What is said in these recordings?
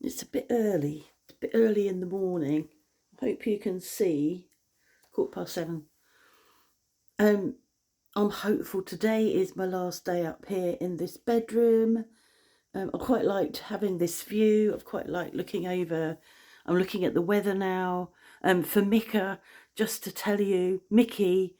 It's a bit early. It's a bit early in the morning. I hope you can see. 7:15. I'm hopeful today is my last day up here in this bedroom. I quite liked having this view. I've quite liked looking over. I'm looking at the weather now. For Mikka, just to tell you, Mickey,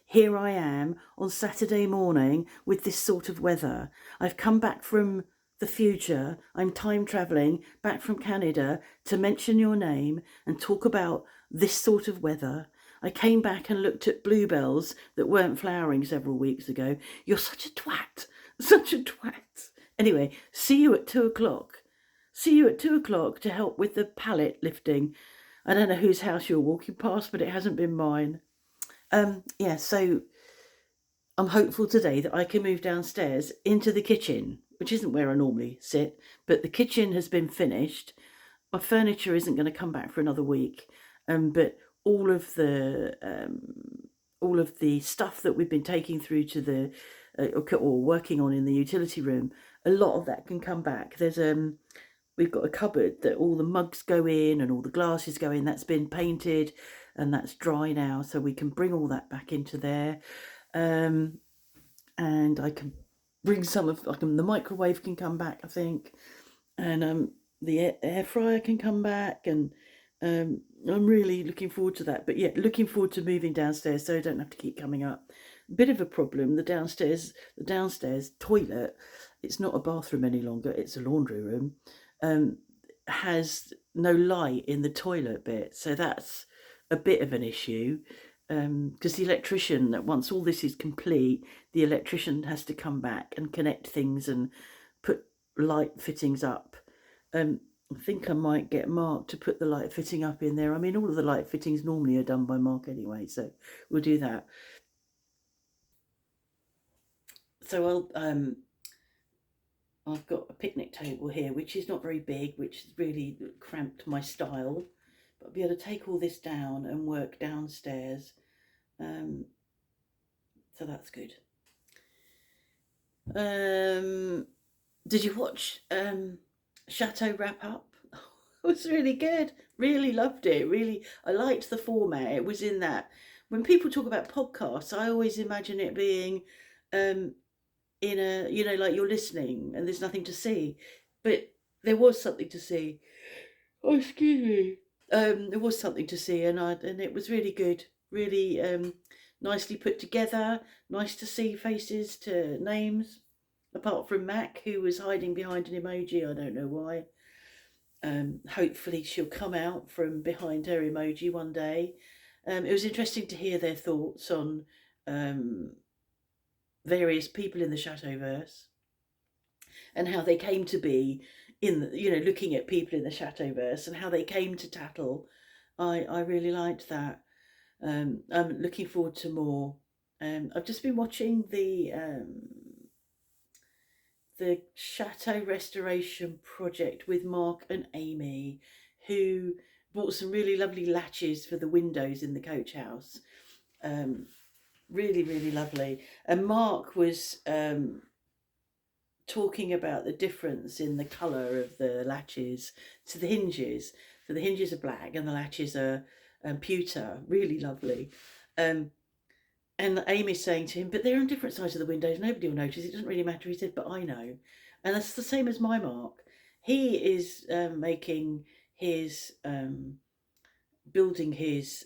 here I am on Saturday morning with this sort of weather. I've come back from the future. I'm time travelling back from Canada to mention your name and talk about this sort of weather. I came back and looked at bluebells that weren't flowering several weeks ago. You're such a twat. Such a twat. Anyway, see you at 2:00. See you at 2:00 to help with the pallet lifting. I don't know whose house you're walking past, but it hasn't been mine. So I'm hopeful today that I can move downstairs into the kitchen, which isn't where I normally sit, but the kitchen has been finished. My furniture isn't going to come back for another week, but all of the stuff that we've been taking through to the or working on in the utility room, a lot of that can come back. There's we've got a cupboard that all the mugs go in and all the glasses go in. That's been painted and that's dry now, so we can bring all that back into there. And I can bring some of the microwave can come back, I think, and the air fryer can come back, and I'm really looking forward to that. But yeah, looking forward to moving downstairs so I don't have to keep coming up. Bit of a problem, the downstairs toilet, it's not a bathroom any longer, it's a laundry room, has no light in the toilet bit, so that's a bit of an issue, because the electrician, once all this is complete, the electrician has to come back and connect things and put light fittings up. I think I might get Mark to put the light fitting up in there. I mean, all of the light fittings normally are done by Mark anyway, so we'll do that. So I've got a picnic table here, which is not very big, which has really cramped my style, but I'll be able to take all this down and work downstairs. So that's good. Did you watch Chateau wrap up? It was really good. Really loved it. Really, I liked the format. It was in that. When people talk about podcasts, I always imagine it being in a, like you're listening and there's nothing to see. But there was something to see. Oh, excuse me. There was something to see, and it was really good. Really nicely put together. Nice to see faces to names. Apart from Mac, who was hiding behind an emoji, I don't know why. Hopefully she'll come out from behind her emoji one day. It was interesting to hear their thoughts on various people in the Chateauverse and how they came to be looking at people in the Chateauverse and how they came to tattle. I really liked that. I'm looking forward to more. I've just been watching the Chateau Restoration Project with Mark and Amy, who bought some really lovely latches for the windows in the coach house. Really, really lovely. And Mark was talking about the difference in the colour of the latches to the hinges. So the hinges are black and the latches are pewter. Really lovely. And Amy's saying to him, but they're on different sides of the windows. Nobody will notice. It doesn't really matter. He said, but I know. And that's the same as my Mark. He is making his, building his,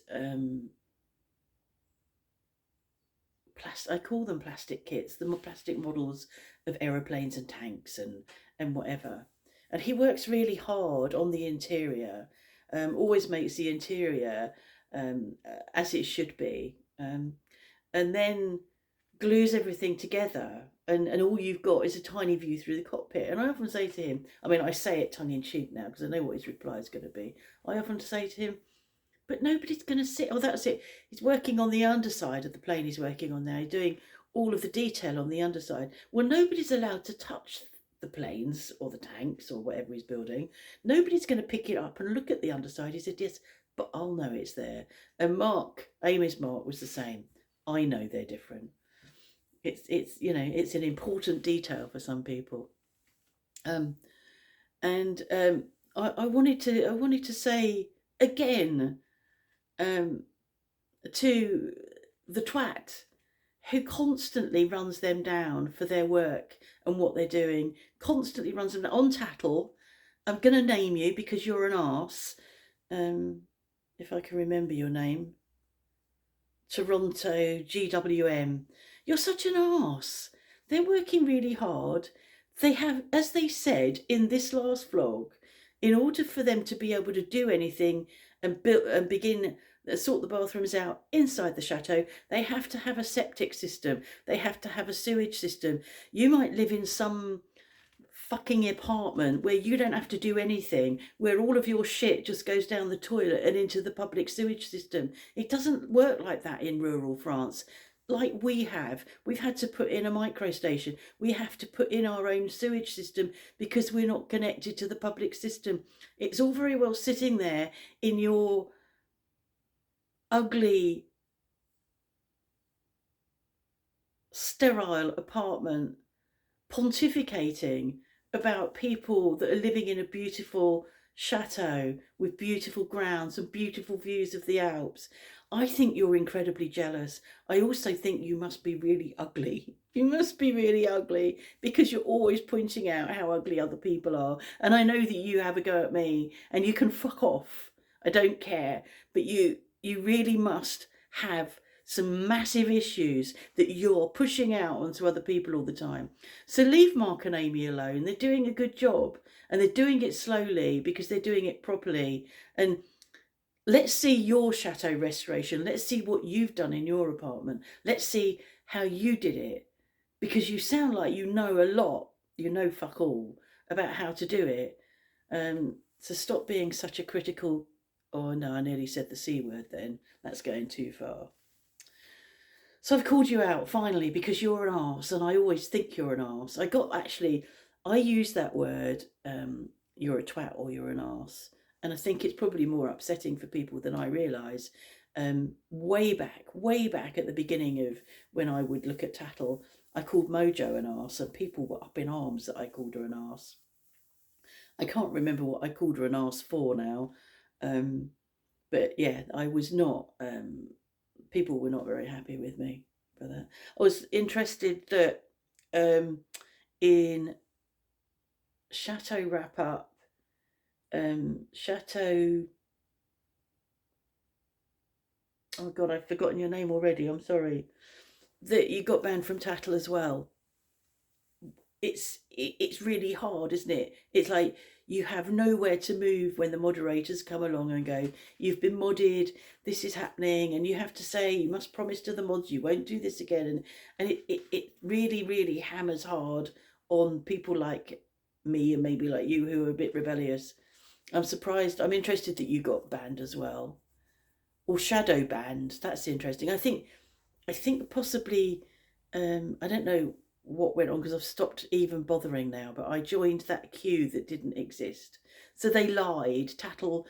I call them plastic kits, the plastic models of aeroplanes and tanks and whatever. And he works really hard on the interior, always makes the interior as it should be. And then glues everything together, and all you've got is a tiny view through the cockpit. And I often say to him, I mean, I say it tongue-in-cheek now because I know what his reply is going to be. I often say to him, but nobody's going to sit. Oh, that's it. He's working on the underside of the plane he's working on now. He's doing all of the detail on the underside. Well, nobody's allowed to touch the planes or the tanks or whatever he's building. Nobody's going to pick it up and look at the underside. He said, yes, but I'll know it's there. And Amy's Mark was the same. I know they're different. It's it's an important detail for some people. I wanted to say again, to the twat who constantly runs them down for their work and what they're doing, constantly runs them down on tattle. I'm going to name you because you're an arse. If I can remember your name. Toronto, GWM. You're such an arse. They're working really hard. They have, as they said in this last vlog, in order for them to be able to do anything and build and begin sort the bathrooms out inside the chateau, they have to have a septic system. They have to have a sewage system. You might live in some fucking apartment where you don't have to do anything, where all of your shit just goes down the toilet and into the public sewage system. It doesn't work like that in rural France. Like we've had to put in a micro station. We have to put in our own sewage system because we're not connected to the public system. It's all very well sitting there in your ugly, sterile apartment, pontificating about people that are living in a beautiful chateau with beautiful grounds and beautiful views of the Alps. I think you're incredibly jealous. I also think you must be really ugly. You must be really ugly because you're always pointing out how ugly other people are. And I know that you have a go at me and you can fuck off. I don't care. But you really must have some massive issues that you're pushing out onto other people all the time. So leave Mark and Amy alone. They're doing a good job and they're doing it slowly because they're doing it properly. And let's see your chateau restoration. Let's see what you've done in your apartment. Let's see how you did it, because you sound like you know a lot. You know fuck all about how to do it. So stop being such a critical... Oh no, I nearly said the C word then. That's going too far. So I've called you out finally because you're an arse, and I always think you're an arse. I use that word, you're a twat or you're an arse, and I think it's probably more upsetting for people than I realise. Way back at the beginning of when I would look at tattle, I called Mojo an arse, and people were up in arms that I called her an arse. I can't remember what I called her an arse for now, but yeah, I was not... people were not very happy with me for that. I was interested that in Chateau Wrap Up, Chateau... Oh God, I've forgotten your name already. I'm sorry. That you got banned from tattle as well. It's really hard, isn't it? It's like you have nowhere to move when the moderators come along and go, you've been modded, this is happening, and you have to say, you must promise to the mods you won't do this again. And it really, really hammers hard on people like me and maybe like you who are a bit rebellious. I'm surprised. I'm interested that you got banned as well. Or shadow banned. That's interesting. I think possibly, I don't know what went on because I've stopped even bothering now, but I joined that queue that didn't exist. So they lied. Tattle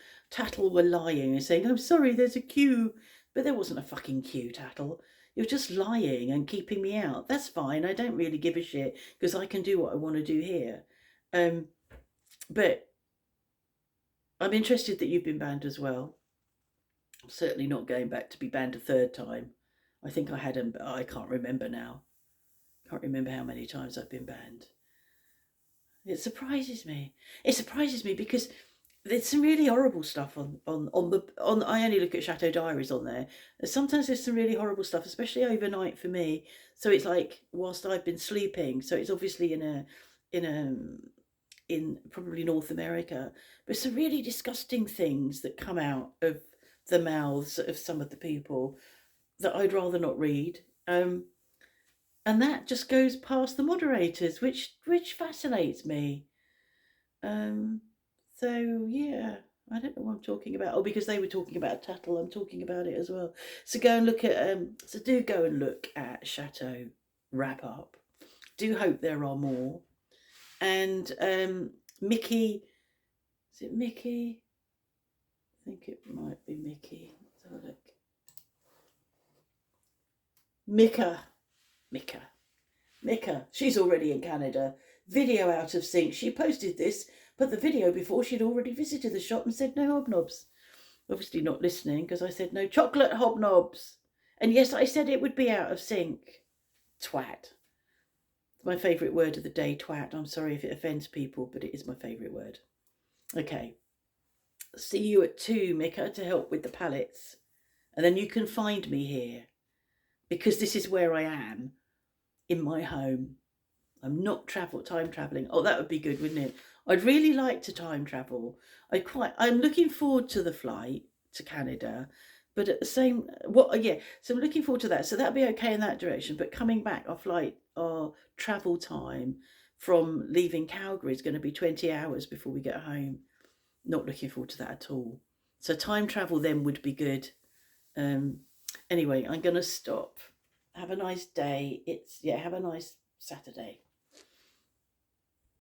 were lying and saying, I'm sorry, there's a queue. But there wasn't a fucking queue, Tattle. You're just lying and keeping me out. That's fine. I don't really give a shit because I can do what I want to do here. But I'm interested that you've been banned as well. I'm certainly not going back to be banned a third time. I think I had but I can't remember now. Can't remember how many times I've been banned. It surprises me. It surprises me because there's some really horrible stuff on I only look at Chateau Diaries on there. Sometimes there's some really horrible stuff, especially overnight for me. So it's like whilst I've been sleeping. So it's obviously in probably North America. But some really disgusting things that come out of the mouths of some of the people that I'd rather not read. And that just goes past the moderators, which fascinates me. So yeah, I don't know what I'm talking about. Oh, because they were talking about tattle, I'm talking about it as well. So go and look at do go and look at Chateau Wrap Up. Do hope there are more. And Mickey, is it Mickey? I think it might be Mickey. Let's have a look. Mikka, she's already in Canada. Video out of sync. She posted this But the video before, she'd already visited the shop and said no hobnobs. Obviously not listening, because I said no chocolate hobnobs. And yes, I said it would be out of sync. Twat. My favourite word of the day, twat. I'm sorry if it offends people, but it is my favourite word. Okay. See you at 2, Mikka, to help with the pallets. And then you can find me here, because this is where I am, in my home. I'm not time travelling. Oh, that would be good, wouldn't it? I'd really like to time travel. I'm looking forward to the flight to Canada, but at the same, so I'm looking forward to that. So that'll be okay in that direction. But coming back, our travel time from leaving Calgary is going to be 20 hours before we get home. Not looking forward to that at all. So time travel then would be good. Anyway, I'm going to stop. Have a nice day. Have a nice Saturday.